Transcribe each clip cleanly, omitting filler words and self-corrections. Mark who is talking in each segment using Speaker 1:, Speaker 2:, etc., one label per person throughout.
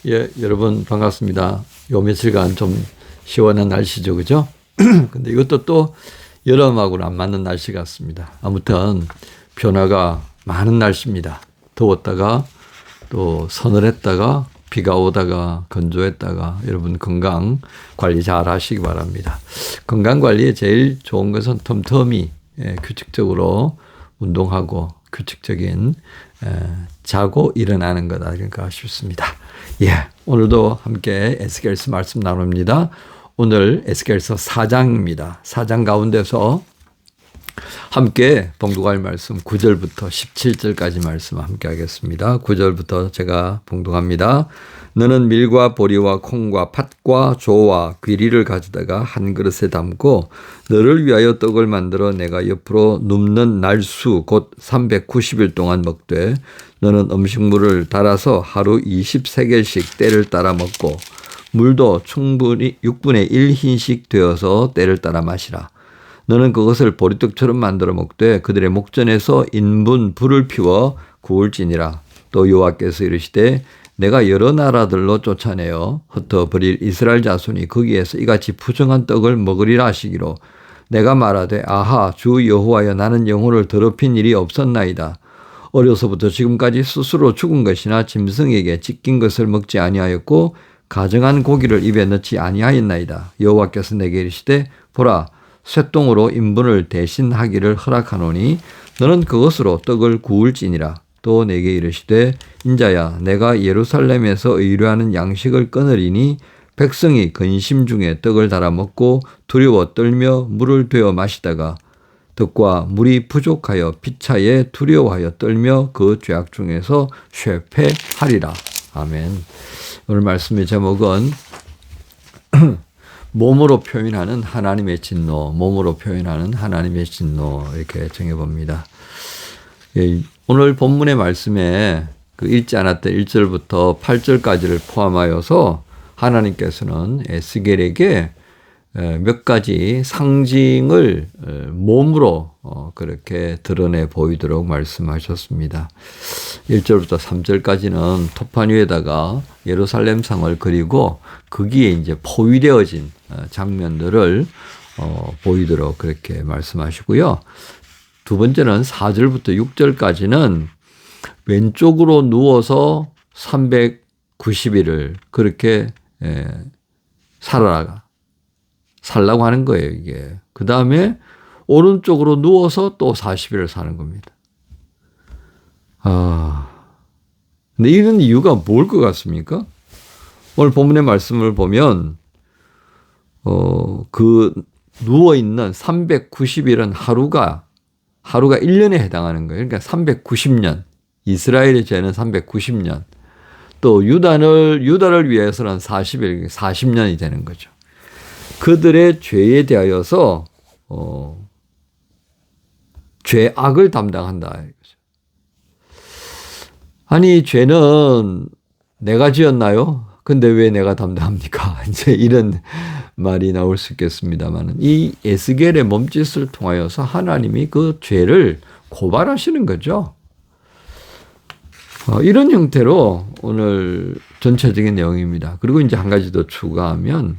Speaker 1: 예, 여러분 반갑습니다. 요 며칠간 좀 시원한 날씨죠, 그죠? 근데 이것도 또 여름하고는 안 맞는 날씨 같습니다. 아무튼 변화가 많은 날씨입니다. 더웠다가 또 서늘했다가 비가 오다가 건조했다가 여러분 건강 관리 잘 하시기 바랍니다. 건강 관리에 제일 좋은 것은 틈틈이 규칙적으로 운동하고 규칙적인 자고 일어나는 거다 그러니까 싶습니다. 예, 오늘도 함께 에스겔서 말씀 나눕니다. 오늘 에스겔서 4장입니다. 4장 가운데서 함께 봉독할 말씀 9절부터 17절까지 말씀 함께 하겠습니다. 9절부터 제가 봉독합니다. 너는 밀과 보리와 콩과 팥과 조와 귀리를 가져다가 한 그릇에 담고 너를 위하여 떡을 만들어 내가 옆으로 눕는 날수 곧 390일 동안 먹되 너는 음식물을 달아서 하루 20세겔씩 때를 따라 먹고 물도 충분히 6분의 1 흰씩 되어서 때를 따라 마시라. 너는 그것을 보리떡처럼 만들어 먹되 그들의 목전에서 인분 불을 피워 구울지니라. 또 여호와께서 이르시되 내가 여러 나라들로 쫓아내어 흩어버릴 이스라엘 자손이 거기에서 이같이 부정한 떡을 먹으리라 하시기로 내가 말하되 아하 주 여호와여 나는 영혼을 더럽힌 일이 없었나이다. 어려서부터 지금까지 스스로 죽은 것이나 짐승에게 찢긴 것을 먹지 아니하였고 가정한 고기를 입에 넣지 아니하였나이다. 여호와께서 내게 이르시되 보라 쇠똥으로 인분을 대신하기를 허락하노니 너는 그것으로 떡을 구울지니라. 또 내게 이르시되 인자야 내가 예루살렘에서 의뢰하는 양식을 끊으리니 백성이 근심 중에 떡을 달아 먹고 두려워 떨며 물을 되어 마시다가 떡과 물이 부족하여 피차에 두려워하여 떨며 그 죄악 중에서 쇠폐하리라. 아멘. 오늘 말씀의 제목은 몸으로 표현하는 하나님의 진노, 몸으로 표현하는 하나님의 진노 이렇게 정해봅니다. 오늘 본문의 말씀에 그 읽지 않았던 1절부터 8절까지를 포함하여서 하나님께서는 에스겔에게 몇 가지 상징을 몸으로 그렇게 드러내 보이도록 말씀하셨습니다. 1절부터 3절까지는 토판 위에다가 예루살렘 성을 그리고 거기에 이제 포위되어진 장면들을 보이도록 그렇게 말씀하시고요. 두 번째는 4절부터 6절까지는 왼쪽으로 누워서 390일을 그렇게 살라고 하는 거예요, 이게. 그 다음에 오른쪽으로 누워서 또 40일을 사는 겁니다. 근데 이런 이유가 뭘 것 같습니까? 오늘 본문의 말씀을 보면, 그 누워있는 390일은 하루가 1년에 해당하는 거예요. 그러니까 390년. 이스라엘의 죄는 390년. 또 유다를 위해서는 40일, 40년이 되는 거죠. 그들의 죄에 대하여서 죄악을 담당한다. 아니 죄는 내가 지었나요? 근데 왜 내가 담당합니까? 이제 이런 말이 나올 수 있겠습니다만 이 에스겔의 몸짓을 통하여서 하나님이 그 죄를 고발하시는 거죠. 이런 형태로 오늘 전체적인 내용입니다. 그리고 이제 한 가지 더 추가하면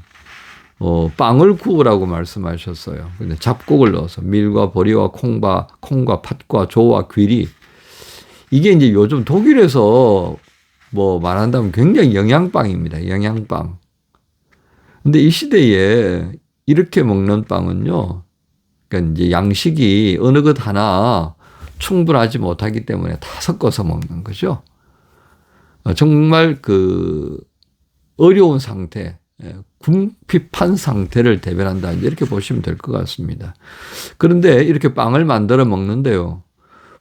Speaker 1: 빵을 구우라고 말씀하셨어요. 근데 잡곡을 넣어서 밀과 보리와 콩과 팥과 조와 귀리. 이게 이제 요즘 독일에서 뭐 말한다면 굉장히 영양빵입니다. 영양빵. 근데 이 시대에 이렇게 먹는 빵은요. 그러니까 이제 양식이 어느 것 하나 충분하지 못하기 때문에 다 섞어서 먹는 거죠. 정말 그 어려운 상태, 궁핍한 상태를 대변한다. 이렇게 보시면 될 것 같습니다. 그런데 이렇게 빵을 만들어 먹는데요.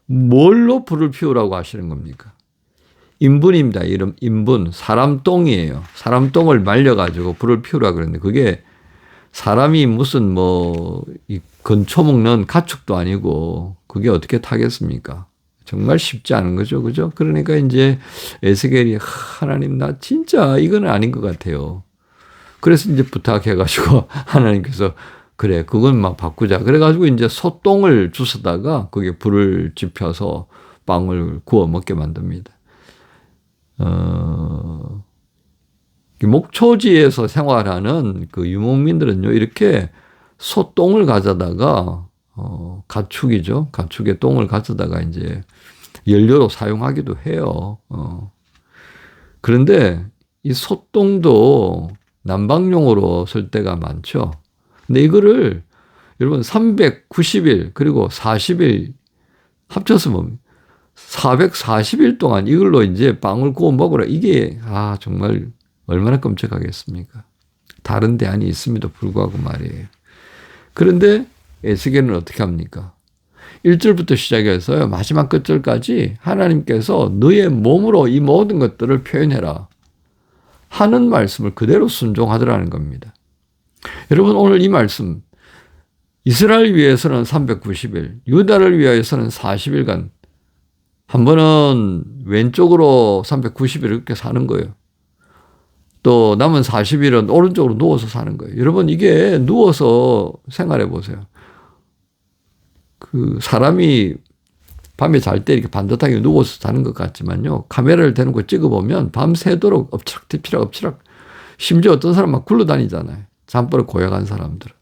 Speaker 1: 뭘로 불을 피우라고 하시는 겁니까? 인분입니다. 이름 인분. 사람 똥이에요. 사람 똥을 말려가지고 불을 피우라고 그랬는데 그게 사람이 무슨 이 건초 먹는 가축도 아니고 그게 어떻게 타겠습니까? 정말 쉽지 않은 거죠. 그죠? 그러니까 이제 에스겔이 하나님 나 진짜 이건 아닌 것 같아요. 그래서 이제 부탁해가지고 하나님께서 그래 그건 막 바꾸자. 그래가지고 이제 소똥을 주워다가 거기에 불을 지펴서 빵을 구워 먹게 만듭니다. 목초지에서 생활하는 그 유목민들은요, 이렇게 소똥을 가져다가, 가축이죠. 가축의 똥을 가져다가 이제 연료로 사용하기도 해요. 그런데 이 소똥도 난방용으로 쓸 때가 많죠. 근데 이거를 여러분 390일 그리고 40일 합쳐서 뭡니까? 440일 동안 이걸로 이제 빵을 구워 먹으라. 이게 정말 얼마나 끔찍하겠습니까? 다른 대안이 있음에도 불구하고 말이에요. 그런데 에스겔은 어떻게 합니까? 1절부터 시작해서요, 마지막 끝절까지 하나님께서 너의 몸으로 이 모든 것들을 표현해라 하는 말씀을 그대로 순종하더라는 겁니다. 여러분, 오늘 이 말씀, 이스라엘 위해서는 390일, 유다를 위하여서는 40일간 한 번은 왼쪽으로 390일 이렇게 사는 거예요. 또 남은 40일은 오른쪽으로 누워서 사는 거예요. 여러분, 이게 누워서 생활해 보세요. 그 사람이 밤에 잘 때 이렇게 반듯하게 누워서 자는 것 같지만요, 카메라를 대놓고 찍어보면 밤새도록 엎치락 심지어 어떤 사람 막 굴러다니잖아요. 잠버릇 고약한 사람들은.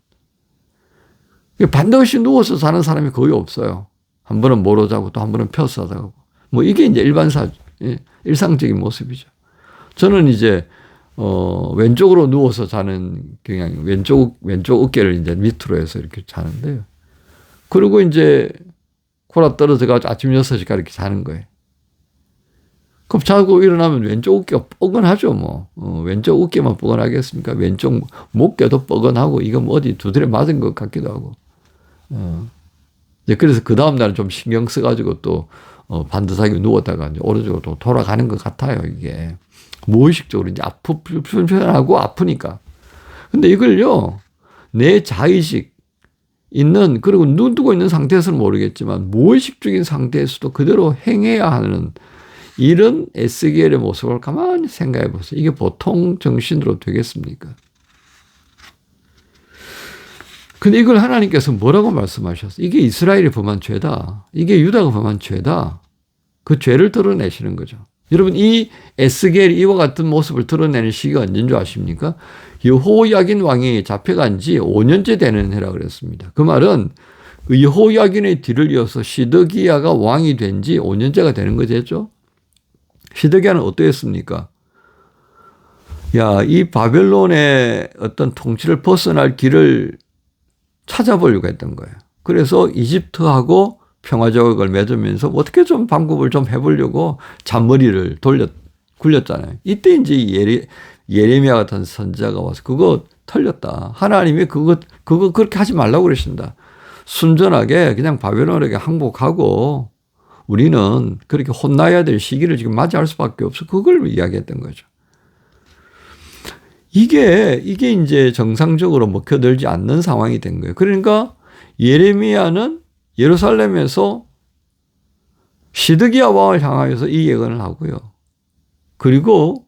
Speaker 1: 반드시 누워서 자는 사람이 거의 없어요. 한 번은 모로 자고 또 한 번은 펴서 자고. 뭐 이게 이제 일상적인 모습이죠. 저는 이제 왼쪽으로 누워서 자는 경향이, 왼쪽 어깨를 이제 밑으로 해서 이렇게 자는데요. 그리고 이제 골아 떨어져가지고 아침 6시까지 이렇게 자는 거예요. 그럼 자고 일어나면 왼쪽 어깨가 뻐근하죠, 뭐. 왼쪽 어깨만 뻐근하겠습니까? 왼쪽 목깨도 뻐근하고, 이거 뭐 어디 두드려 맞은 것 같기도 하고. 이제 그래서 그 다음날은 좀 신경 써가지고 또, 반듯하게 누웠다가 이제 오른쪽으로 또 돌아가는 것 같아요, 이게. 무의식적으로 이제 불편하고 아프니까. 근데 이걸요, 내 자의식 있는, 그리고 눈 뜨고 있는 상태에서는 모르겠지만, 무의식적인 상태에서도 그대로 행해야 하는 이런 에스겔의 모습을 가만히 생각해 보세요. 이게 보통 정신으로 되겠습니까? 근데 이걸 하나님께서 뭐라고 말씀하셨어요? 이게 이스라엘이 범한 죄다. 이게 유다가 범한 죄다. 그 죄를 드러내시는 거죠. 여러분, 이 에스겔이 이와 같은 모습을 드러내는 시기가 언제인 줄 아십니까? 여호야긴 왕이 잡혀간 지 5년째 되는 해라 그랬습니다. 그 말은 여호야긴의 뒤를 이어서 시드기야가 왕이 된 지 5년째가 되는 거죠. 시드기야는 어떠했습니까? 이 바벨론의 어떤 통치를 벗어날 길을 찾아보려고 했던 거예요. 그래서 이집트하고 평화조약을 맺으면서 어떻게 좀 방법을 좀 해보려고 잔머리를 굴렸잖아요. 이때 이제 예레미야 같은 선지자가 와서 그거 털렸다. 하나님이 그거 그렇게 하지 말라고 그러신다. 순전하게 그냥 바벨론에게 항복하고 우리는 그렇게 혼나야 될 시기를 지금 맞이할 수밖에 없어. 그걸 이야기했던 거죠. 이게 이제 정상적으로 먹혀들지 않는 상황이 된 거예요. 그러니까 예레미야는 예루살렘에서 시드기야 왕을 향하여서 이 예언을 하고요. 그리고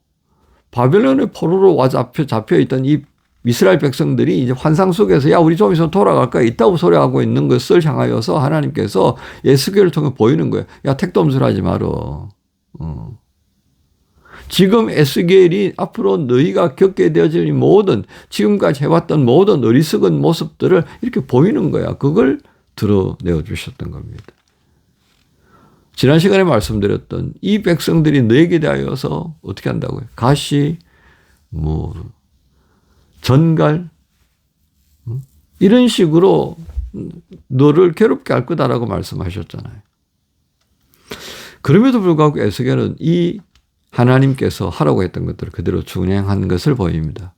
Speaker 1: 바벨론의 포로로 잡혀 있던 이 이스라엘 백성들이 이제 환상 속에서 우리 좀 있으면 돌아갈까 있다고 소리하고 있는 것을 향하여서 하나님께서 에스겔을 통해 보이는 거예요. 택돔술하지 말어. 지금 에스겔이 앞으로 너희가 겪게 되어질 모든 지금까지 해왔던 모든 어리석은 모습들을 이렇게 보이는 거야. 그걸 드러내어 주셨던 겁니다. 지난 시간에 말씀드렸던 이 백성들이 너에게 대하여서 어떻게 한다고요? 가시, 전갈 이런 식으로 너를 괴롭게 할 거다라고 말씀하셨잖아요. 그럼에도 불구하고 에스겔은 이 하나님께서 하라고 했던 것들을 그대로 준행한 것을 보입니다.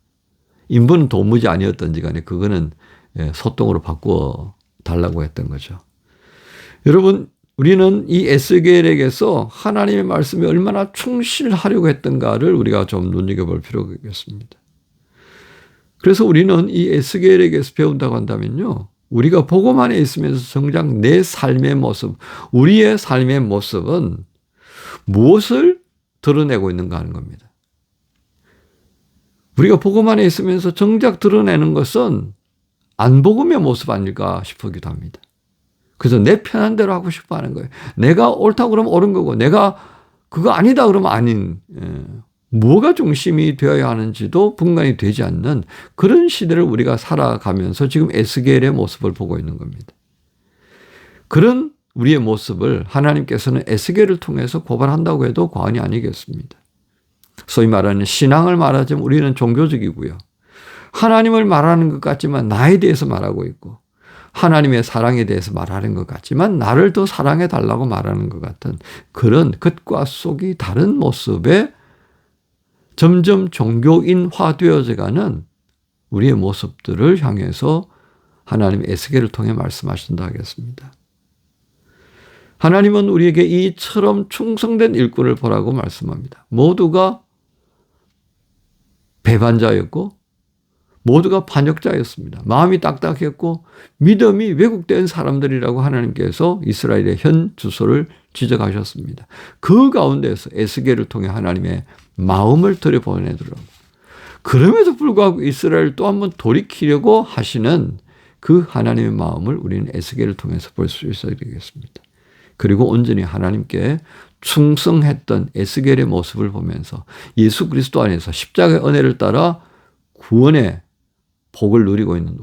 Speaker 1: 인부는 도무지 아니었던지 간에 그거는 소똥으로 바꾸어 달라고 했던 거죠. 여러분, 우리는 이 에스겔에게서 하나님의 말씀이 얼마나 충실하려고 했던가를 우리가 좀 눈여겨볼 필요가 있겠습니다. 그래서 우리는 이 에스겔에게서 배운다고 한다면요, 우리가 복음 안에 있으면서 정작 내 삶의 모습, 우리의 삶의 모습은 무엇을 드러내고 있는가 하는 겁니다. 우리가 복음 안에 있으면서 정작 드러내는 것은 안복음의 모습 아닐까 싶기도 합니다. 그래서 내 편한 대로 하고 싶어 하는 거예요. 내가 옳다고 그러면 옳은 거고, 내가 그거 아니다 그러면 아닌. 뭐가 중심이 되어야 하는지도 분간이 되지 않는 그런 시대를 우리가 살아가면서 지금 에스겔의 모습을 보고 있는 겁니다. 그런 우리의 모습을 하나님께서는 에스겔을 통해서 고발한다고 해도 과언이 아니겠습니다. 소위 말하는 신앙을 말하자면 우리는 종교적이고요. 하나님을 말하는 것 같지만 나에 대해서 말하고 있고, 하나님의 사랑에 대해서 말하는 것 같지만 나를 더 사랑해 달라고 말하는 것 같은 그런 겉과 속이 다른 모습에 점점 종교인화되어져 가는 우리의 모습들을 향해서 하나님 에스겔을 통해 말씀하신다 하겠습니다. 하나님은 우리에게 이처럼 충성된 일꾼을 보라고 말씀합니다. 모두가 배반자였고 모두가 반역자였습니다. 마음이 딱딱했고 믿음이 왜곡된 사람들이라고 하나님께서 이스라엘의 현 주소를 지적하셨습니다. 그 가운데서 에스겔을 통해 하나님의 마음을 들여보내더라고요. 그럼에도 불구하고 이스라엘을 또 한번 돌이키려고 하시는 그 하나님의 마음을 우리는 에스겔을 통해서 볼 수 있어야 되겠습니다. 그리고 온전히 하나님께 충성했던 에스겔의 모습을 보면서 예수 그리스도 안에서 십자가의 은혜를 따라 구원의 복을 누리고 있는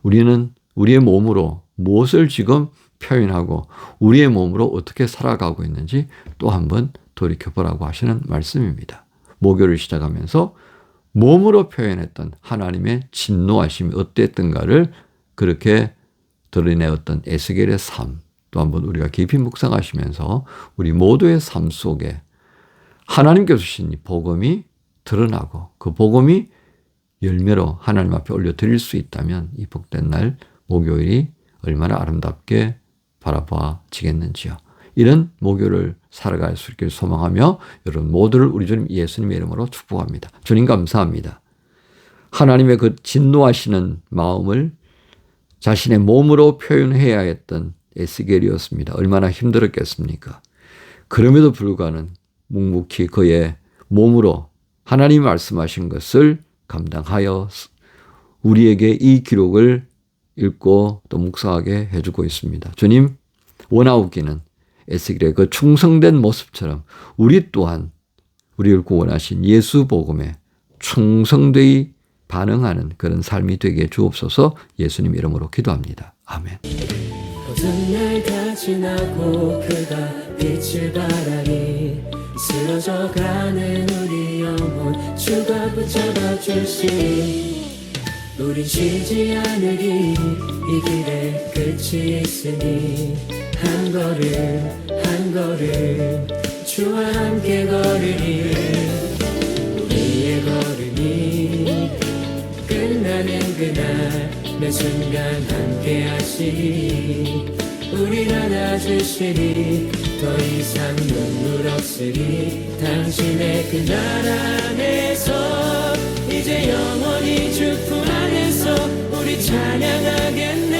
Speaker 1: 우리는 우리의 몸으로 무엇을 지금 표현하고 우리의 몸으로 어떻게 살아가고 있는지 또 한번 돌이켜보라고 하시는 말씀입니다. 모교를 시작하면서 몸으로 표현했던 하나님의 진노하심이 어땠던가를 그렇게 드러내었던 에스겔의 삶, 또 한번 우리가 깊이 묵상하시면서 우리 모두의 삶 속에 하나님께서 주신 이 복음이 드러나고 그 복음이 열매로 하나님 앞에 올려드릴 수 있다면 이 복된 날 목요일이 얼마나 아름답게 바라봐지겠는지요. 이런 목요일을 살아갈 수 있기를 소망하며 여러분 모두를 우리 주님 예수님의 이름으로 축복합니다. 주님 감사합니다. 하나님의 그 진노하시는 마음을 자신의 몸으로 표현해야 했던 에스겔이었습니다. 얼마나 힘들었겠습니까? 그럼에도 불구하고 묵묵히 그의 몸으로 하나님이 말씀하신 것을 감당하여 우리에게 이 기록을 읽고 또 묵상하게 해주고 있습니다. 주님, 원하옵기는 에스겔의 그 충성된 모습처럼 우리 또한 우리 읽고 원하신 예수 복음에 충성되이 반응하는 그런 삶이 되게 주옵소서. 예수님 이름으로 기도합니다. 아멘.
Speaker 2: 어두운 날 다 지나고 그가 빛을 발하니 쓰러져가는 우리 영혼 주가 붙잡아 주시니 우린 쉬지 않으리 이 길에 끝이 있으니 한 걸음 주와 함께 걸으리 우리의 걸음이 끝나는 그날 매 순간 함께 하시리 우릴 안아주시리 더 이상 눈물 없으리 당신의 그 나라 안에서 이제 영원히 주 품 안에서 우리 찬양하겠네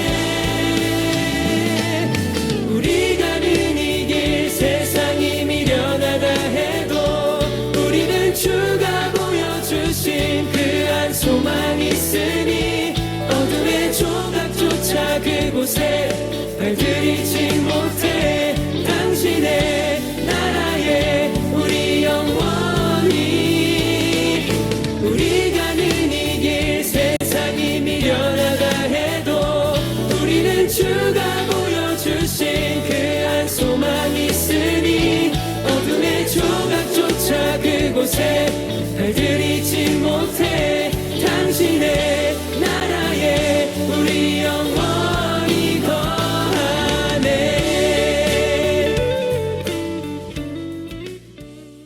Speaker 2: 우리 가는 이 길 세상이 미련하다 해도 우리는 주가 보여주신 그 한 소망이 있으니 어둠의 조각조차 그곳에 발들이지 못